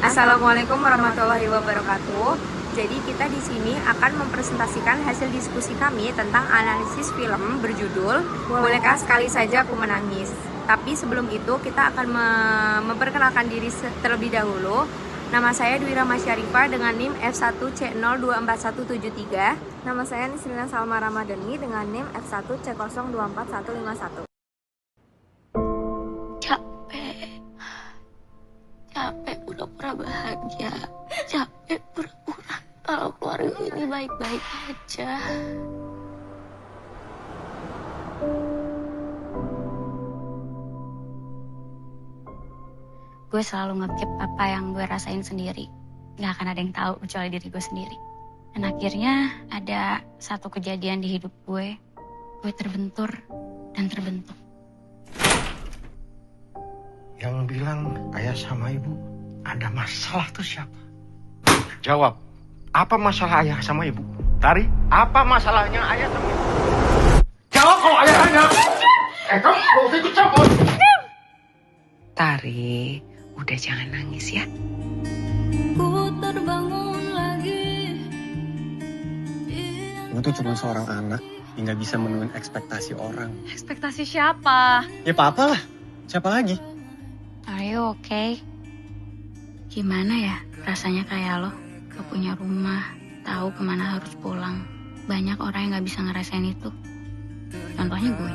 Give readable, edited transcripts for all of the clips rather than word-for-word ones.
Assalamualaikum warahmatullahi wabarakatuh. Jadi kita di sini akan mempresentasikan hasil diskusi kami tentang analisis film berjudul Bolehkah Sekali Saja Aku Menangis. Tapi sebelum itu kita akan memperkenalkan diri terlebih dahulu. Nama saya Dwi Rahma Syarifah dengan NIM F1C024173. Nama saya Nisrina Salma Ramadhani dengan NIM F1C024151. Capek pura-pura bahagia, capek pura-pura kalau keluarga ini baik-baik aja. Gue selalu nge-keep apa yang gue rasain sendiri. Gak akan ada yang tahu kecuali diri gue sendiri. Dan akhirnya ada satu kejadian di hidup gue terbentur dan terbentuk. Yang bilang ayah sama ibu ada masalah tuh siapa? Jawab, apa masalah ayah sama ibu? Tari, apa masalahnya ayah sama ibu? Jawab kalau ayah tanya. Kamu gak usah ikut campur. Tari, udah jangan nangis ya. Ku terbangun lagi. Gue tuh cuma seorang anak yang gak bisa memenuhi ekspektasi orang. Ekspektasi siapa? Ya papa lah, siapa lagi? Are you okay? Gimana ya rasanya kayak lo gak punya rumah, tahu kemana harus pulang. Banyak orang yang gak bisa ngerasain itu. Contohnya gue.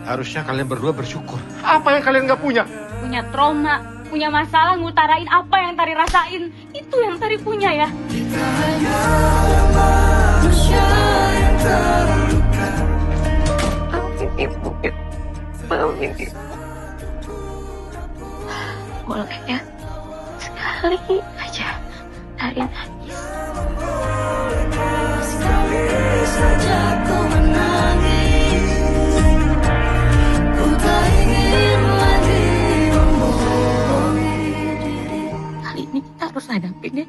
Harusnya kalian berdua bersyukur. Apa yang kalian gak punya? Punya trauma, punya masalah ngutarain apa yang Tari rasain. Itu yang Tari punya ya. Maafin ibu ya. Maafin ibu. Boleh ya, sekali aja Tari nangis. Sekali saja ku menangis. Ku tak ingin lagi membohongi diri. Kali ini kita harus hadapin ya.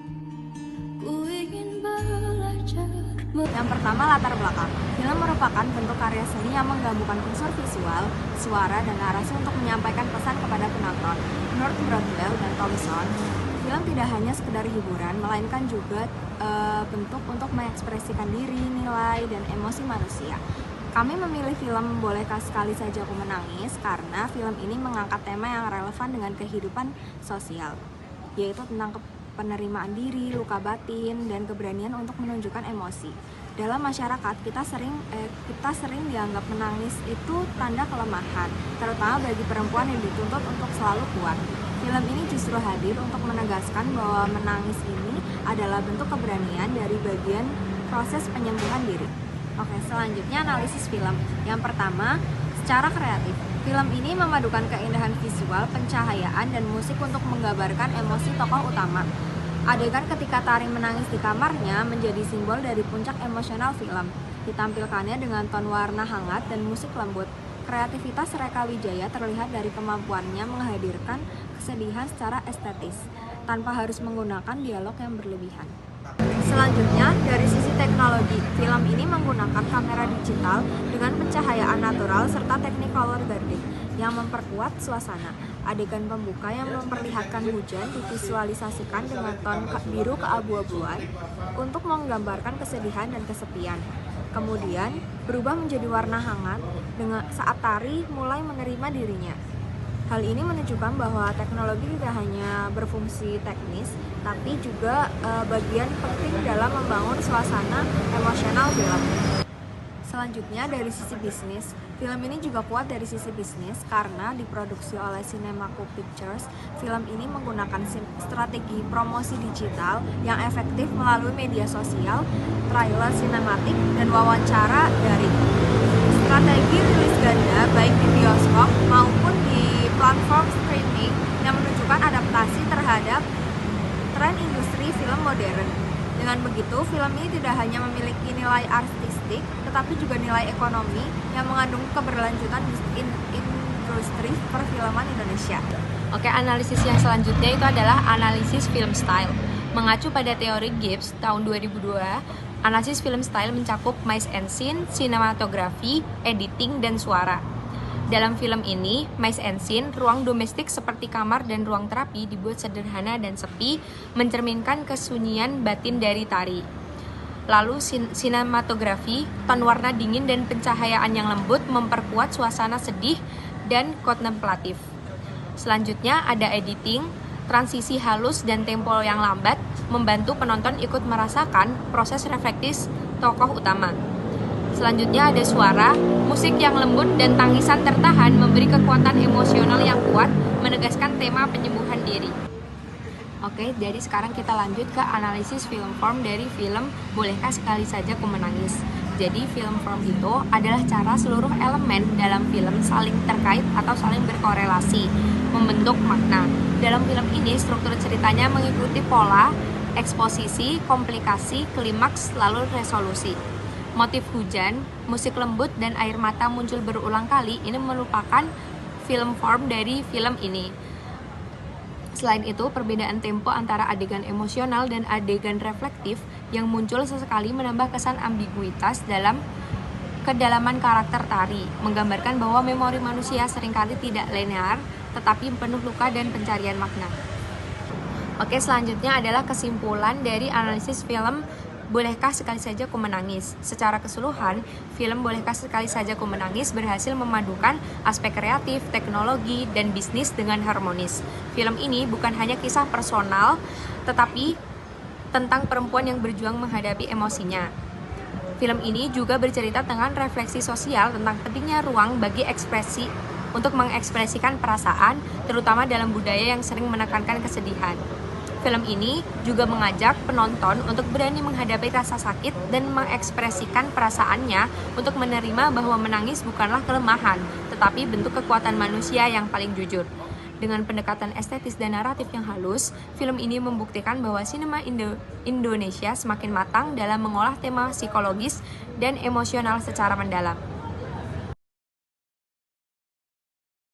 Ku ingin belajar. Yang pertama, latar belakang. Film merupakan bentuk karya seni yang menggabungkan unsur visual, suara, dan narasi untuk menyampaikan pesan kepada penonton. Menurut Broadwell dan Thompson, film tidak hanya sekedar hiburan, melainkan juga bentuk untuk mengekspresikan diri, nilai, dan emosi manusia. Kami memilih film Bolehkah Sekali Saja Aku Menangis karena film ini mengangkat tema yang relevan dengan kehidupan sosial, yaitu tentang penerimaan diri, luka batin, dan keberanian untuk menunjukkan emosi. Dalam masyarakat, kita sering dianggap menangis itu tanda kelemahan, terutama bagi perempuan yang dituntut untuk selalu kuat. Film ini justru hadir untuk menegaskan bahwa menangis ini adalah bentuk keberanian dari bagian proses penyembuhan diri. Oke, selanjutnya analisis film. Yang pertama, secara kreatif. Film ini memadukan keindahan visual, pencahayaan, dan musik untuk menggambarkan emosi tokoh utama. Adegan ketika Tari menangis di kamarnya menjadi simbol dari puncak emosional film. Ditampilkannya dengan ton warna hangat dan musik lembut. Kreativitas Reka Wijaya terlihat dari kemampuannya menghadirkan kesedihan secara estetis, tanpa harus menggunakan dialog yang berlebihan. Selanjutnya, dari sisi teknologi, film ini menggunakan kamera digital dengan pencahayaan natural serta teknik color grading yang memperkuat suasana. Adegan pembuka yang memperlihatkan hujan divisualisasikan dengan ton biru keabu-abuan untuk menggambarkan kesedihan dan kesepian. Kemudian berubah menjadi warna hangat dengan saat Tari mulai menerima dirinya. Hal ini menunjukkan bahwa teknologi tidak hanya berfungsi teknis, tapi juga bagian penting dalam membangun suasana emosional film. Selanjutnya, dari sisi bisnis, film ini juga kuat dari sisi bisnis karena diproduksi oleh Cinemaco Pictures. Film ini menggunakan strategi promosi digital yang efektif melalui media sosial, trailer sinematik, dan wawancara daring. Strategi rilis ganda baik di bioskop maupun di platform streaming yang menunjukkan adaptasi terhadap tren industri film modern. Dengan begitu, film ini tidak hanya memiliki nilai artistik, tetapi juga nilai ekonomi yang mengandung keberlanjutan industri perfilman Indonesia. Oke, analisis yang selanjutnya itu adalah analisis film style. Mengacu pada teori Gibbs tahun 2002, analisis film style mencakup noise and scene, sinematografi, editing, dan suara. Dalam film ini, mise en scene, ruang domestik seperti kamar dan ruang terapi dibuat sederhana dan sepi, mencerminkan kesunyian batin dari Tari. Lalu sinematografi, ton warna dingin dan pencahayaan yang lembut memperkuat suasana sedih dan kontemplatif. Selanjutnya ada editing, transisi halus dan tempo yang lambat membantu penonton ikut merasakan proses reflektif tokoh utama. Selanjutnya ada suara, musik yang lembut dan tangisan tertahan memberi kekuatan emosional yang kuat, menegaskan tema penyembuhan diri. Oke, jadi sekarang kita lanjut ke analisis film form dari film Bolehkah Sekali Saja Ku Menangis. Jadi film form itu adalah cara seluruh elemen dalam film saling terkait atau saling berkorelasi, membentuk makna. Dalam film ini struktur ceritanya mengikuti pola, eksposisi, komplikasi, klimaks, lalu resolusi. Motif hujan, musik lembut, dan air mata muncul berulang kali. Ini merupakan film form dari film ini. Selain itu, perbedaan tempo antara adegan emosional dan adegan reflektif yang muncul sesekali menambah kesan ambiguitas dalam kedalaman karakter Tari, menggambarkan bahwa memori manusia seringkali tidak linear, tetapi penuh luka dan pencarian makna. Oke, selanjutnya adalah kesimpulan dari analisis film Bolehkah Sekali Saja Ku Menangis. Secara keseluruhan, film Bolehkah Sekali Saja Ku Menangis berhasil memadukan aspek kreatif, teknologi, dan bisnis dengan harmonis. Film ini bukan hanya kisah personal, tetapi tentang perempuan yang berjuang menghadapi emosinya. Film ini juga bercerita tentang refleksi sosial tentang pentingnya ruang bagi ekspresi untuk mengekspresikan perasaan, terutama dalam budaya yang sering menekankan kesedihan. Film ini juga mengajak penonton untuk berani menghadapi rasa sakit dan mengekspresikan perasaannya, untuk menerima bahwa menangis bukanlah kelemahan, tetapi bentuk kekuatan manusia yang paling jujur. Dengan pendekatan estetis dan naratif yang halus, film ini membuktikan bahwa sinema Indonesia semakin matang dalam mengolah tema psikologis dan emosional secara mendalam.